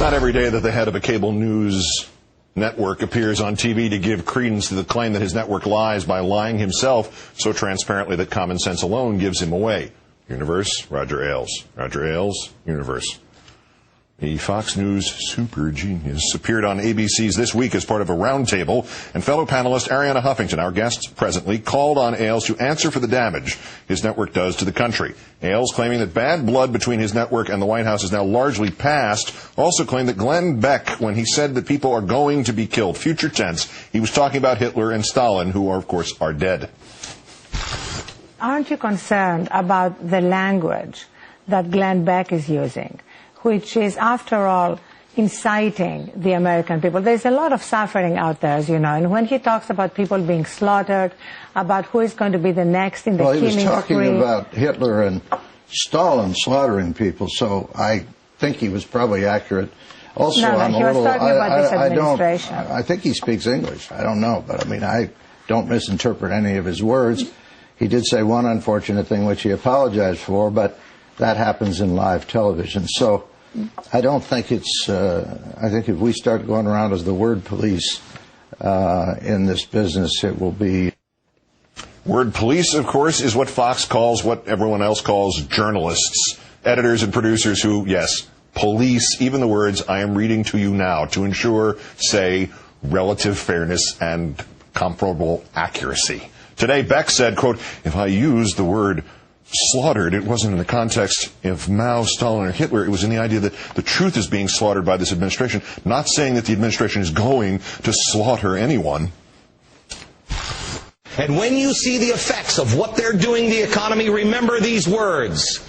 not every day that the head of a cable news network appears on TV to give credence to the claim that his network lies by lying himself so transparently that common sense alone gives him away. Universe, Roger Ailes. Roger Ailes, Universe. The Fox News super genius appeared on ABC's This Week as part of a roundtable, and fellow panelist Arianna Huffington, our guest presently, called on Ailes to answer for the damage his network does to the country. Ailes, claiming that bad blood between his network and the White House is now largely past, also claimed that Glenn Beck, when he said that people are going to be killed, future tense, he was talking about Hitler and Stalin, who, of course, are dead. Aren't you concerned about the language that Glenn Beck is using, which is, after all, inciting the American people? There's a lot of suffering out there, as you know, and when he talks about people being slaughtered, about who is going to be the next in the killing spree... Well, he was talking about Hitler and Stalin slaughtering people, so I think he was probably accurate. Also, I'm a little... about this administration. I think he speaks English. I don't know, but I mean, I don't misinterpret any of his words. He did say one unfortunate thing, which he apologized for, but that happens in live television. So I don't think it's, I think if we start going around as the word police in this business, it will be... Word police, of course, is what Fox calls what everyone else calls journalists, editors and producers who, yes, police even the words I am reading to you now to ensure, say, relative fairness and comparable accuracy. Today, Beck said, quote, if I used the word slaughtered, it wasn't in the context of Mao, Stalin, or Hitler. It was in the idea that the truth is being slaughtered by this administration, not saying that the administration is going to slaughter anyone. And when you see the effects of what they're doing to the economy, remember these words.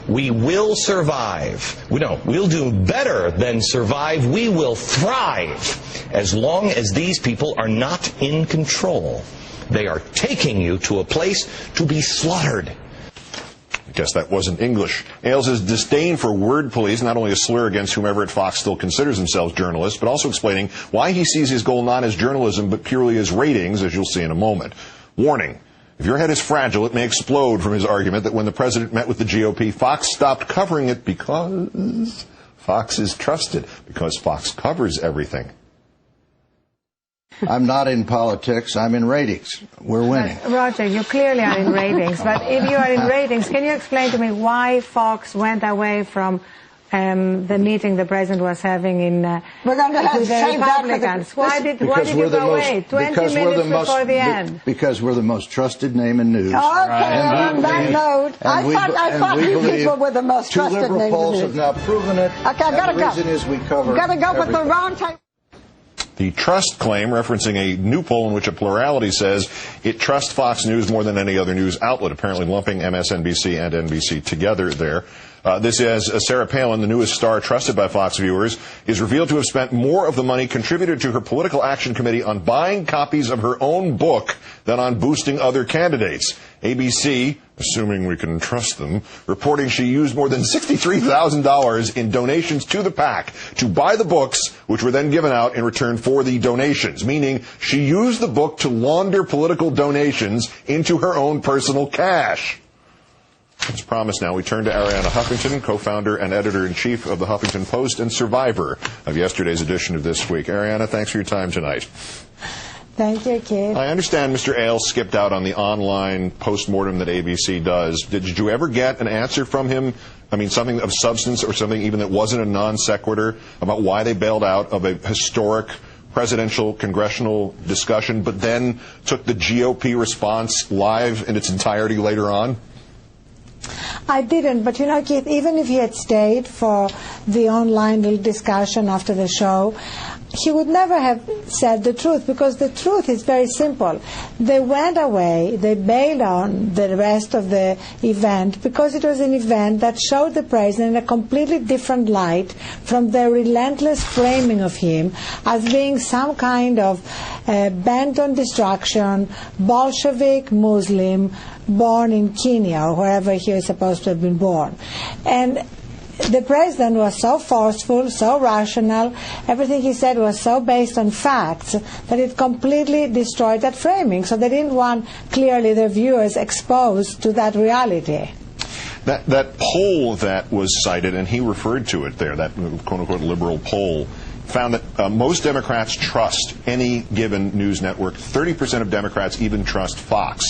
We will survive. We'll do better than survive. We will thrive as long as these people are not in control. They are taking you to a place to be slaughtered. I guess that wasn't English. Ailes' disdain for word police, not only a slur against whomever at Fox still considers themselves journalists, but also explaining why he sees his goal not as journalism, but purely as ratings, as you'll see in a moment. Warning. If your head is fragile, it may explode from his argument that when the president met with the GOP, Fox stopped covering it because Fox is trusted, because Fox covers everything. I'm not in politics. I'm in ratings. We're winning. Roger, you clearly are in ratings. But if you are in ratings, can you explain to me why Fox went away from the meeting the president was having in We're going to have with the Republicans? Why did you go away 20 minutes before the end? Because we're the most trusted name in news. Okay, on that note, I thought you people were the most trusted name in news. 2 liberal polls have now proven it. Okay, I gotta go. The reason is we cover Gotta go with the everything. wrong type. The trust claim, referencing a new poll in which a plurality says it trusts Fox News more than any other news outlet, apparently lumping MSNBC and NBC together there. This is Sarah Palin, the newest star trusted by Fox viewers, is revealed to have spent more of the money contributed to her political action committee on buying copies of her own book than on boosting other candidates. ABC, assuming we can trust them, reporting she used more than $63,000 in donations to the PAC to buy the books, which were then given out in return for the donations, meaning she used the book to launder political donations into her own personal cash. As promised, now we turn to Arianna Huffington, co-founder and editor-in-chief of the Huffington Post and survivor of yesterday's edition of This Week. Arianna, thanks for your time tonight. Thank you, Keith. I understand Mr. Ailes skipped out on the online postmortem that ABC does. Did you ever get an answer from him? I mean, something of substance or something even that wasn't a non sequitur about why they bailed out of a historic presidential congressional discussion, but then took the GOP response live in its entirety later on? I didn't, but you know, Keith, even if he had stayed for the online little discussion after the show, he would never have said the truth, because the truth is very simple. They went away, they bailed on the rest of the event because it was an event that showed the president in a completely different light from their relentless framing of him as being some kind of bent on destruction, Bolshevik Muslim, born in Kenya or wherever he was supposed to have been born. And the president was so forceful, so rational, everything he said was so based on facts that it completely destroyed that framing. So they didn't want, clearly, their viewers exposed to that reality. That poll that was cited, and he referred to it there, that quote-unquote liberal poll, found that most Democrats trust any given news network. 30% of Democrats even trust Fox.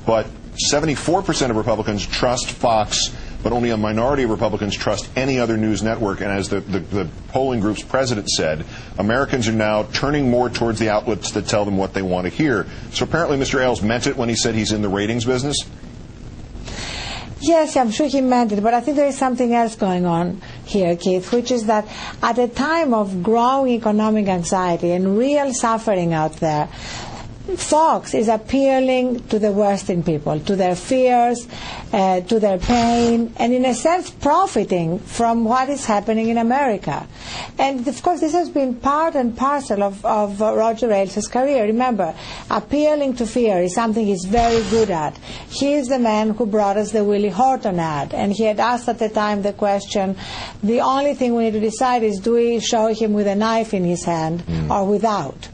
But 74% of Republicans trust Fox, but only a minority of Republicans trust any other news network. And as the polling group's president said, Americans are now turning more towards the outlets that tell them what they want to hear. So apparently Mr. Ailes meant it when he said he's in the ratings business? Yes, I'm sure he meant it, but I think there is something else going on here, Keith, which is that at a time of growing economic anxiety and real suffering out there, Fox is appealing to the worst in people, to their fears, to their pain, and in a sense profiting from what is happening in America. And of course this has been part and parcel of Roger Ailes' career. Remember, appealing to fear is something he's very good at. He is the man who brought us the Willie Horton ad, and he had asked at the time the question, the only thing we need to decide is, do we show him with a knife in his hand or without?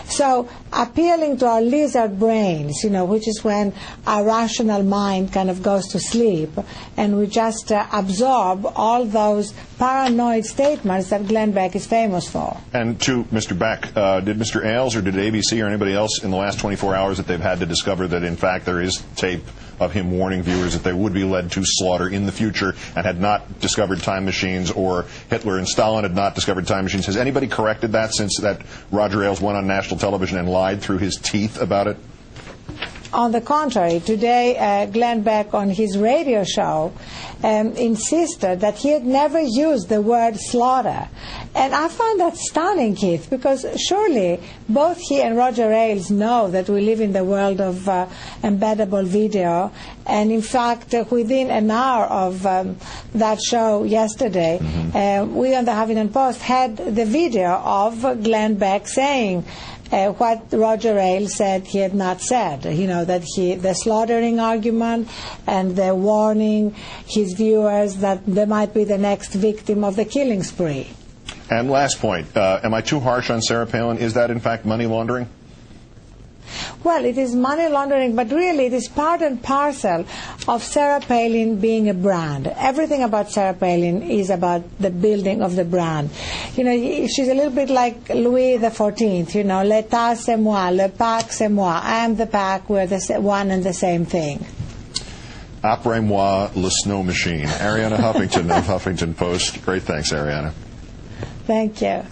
So appealing to our lizard brains, which is when our rational mind kind of goes to sleep, and we just absorb all those paranoid statements that Glenn Beck is famous for. And to Mr. Beck, did Mr. Ailes or did ABC or anybody else in the last 24 hours that they've had to discover that in fact there is tape of him warning viewers that they would be led to slaughter in the future, and had not discovered time machines, or Hitler and Stalin had not discovered time machines? Has anybody corrected that since that Roger Ailes went on national television and lied through his teeth about it? On the contrary, today Glenn Beck on his radio show insisted that he had never used the word slaughter. And I find that stunning, Keith, because surely both he and Roger Ailes know that we live in the world of embeddable video. And in fact, within an hour of that show yesterday, we on the Huffington Post had the video of Glenn Beck saying what Roger Ailes said he had not said, that the slaughtering argument and the warning his viewers that they might be the next victim of the killing spree. And last point, am I too harsh on Sarah Palin? Is that in fact money laundering? Well, it is money laundering, but really it is part and parcel of Sarah Palin being a brand. Everything about Sarah Palin is about the building of the brand. She's a little bit like Louis XIV, l'état c'est moi, le pack c'est moi. I am the pack, we're the one and the same thing. Après-moi, le snow machine. Arianna Huffington of Huffington Post. Great thanks, Arianna. Thank you.